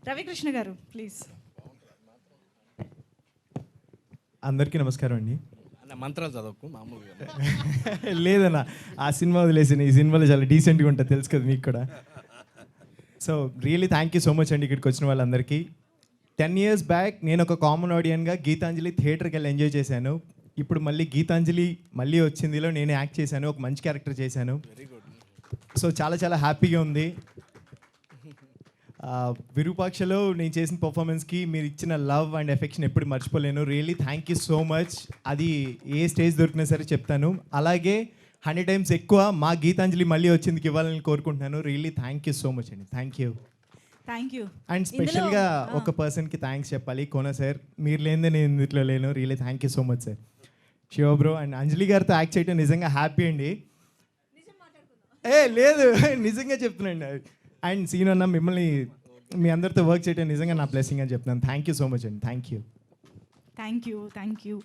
రవికృష్ణ గారు ప్లీజ్. అందరికీ నమస్కారం అండి. అన్న మంత్రాలు చదవకు మామూలుగా. లేదన్న, ఆ సినిమా వదిలేసిన ఈ సినిమాలో చాలా డీసెంట్గా ఉంటుంది, తెలుసు కదా మీకు కూడా. So really thank you so much అండి ఇక్కడికి వచ్చిన వాళ్ళందరికీ. 10 years బ్యాక్ నేను ఒక కామన్ ఆడియన్గా గీతాంజలి థియేటర్కి వెళ్ళి ఎంజాయ్ చేశాను. ఇప్పుడు మళ్ళీ గీతాంజలి మళ్ళీ వచ్చిందిలో నేను యాక్ట్ చేశాను, ఒక మంచి క్యారెక్టర్ చేశాను. సో చాలా చాలా హ్యాపీగా ఉంది. విరూపాక్షలో నేను చేసిన పర్ఫార్మెన్స్కి మీరు ఇచ్చిన లవ్ అండ్ ఎఫెక్షన్ ఎప్పుడు మర్చిపోలేను. Really thank you so much. అది ఏ స్టేజ్ దొరికినా సరే చెప్తాను. అలాగే 100 times ఎక్కువ మా గీతాంజలి మళ్ళీ వచ్చిందికి ఇవ్వాలని కోరుకుంటున్నాను. Really thank you so much అండి. Thank you. Thank you. And స్పెషల్గా ఒక పర్సన్కి థ్యాంక్స్ చెప్పాలి, కోన సార్. మీరు లేనిదే నేను ఇందులో లేను. Really thank you so much sir. Shiva bro and Anjali గారితో యాక్ట్ చేయడం నిజంగా హ్యాపీ అండి. లేదు నిజంగా చెప్తున్నాండి. అండ్ సీన్ అన్న మిమ్మల్ని మీ అందరితో వర్క్ చేయడం నిజంగా నా బ్లెస్సింగ్ అని చెప్తున్నాను. థ్యాంక్ యూ సో మచ్ అండి. Thank you. Thank you.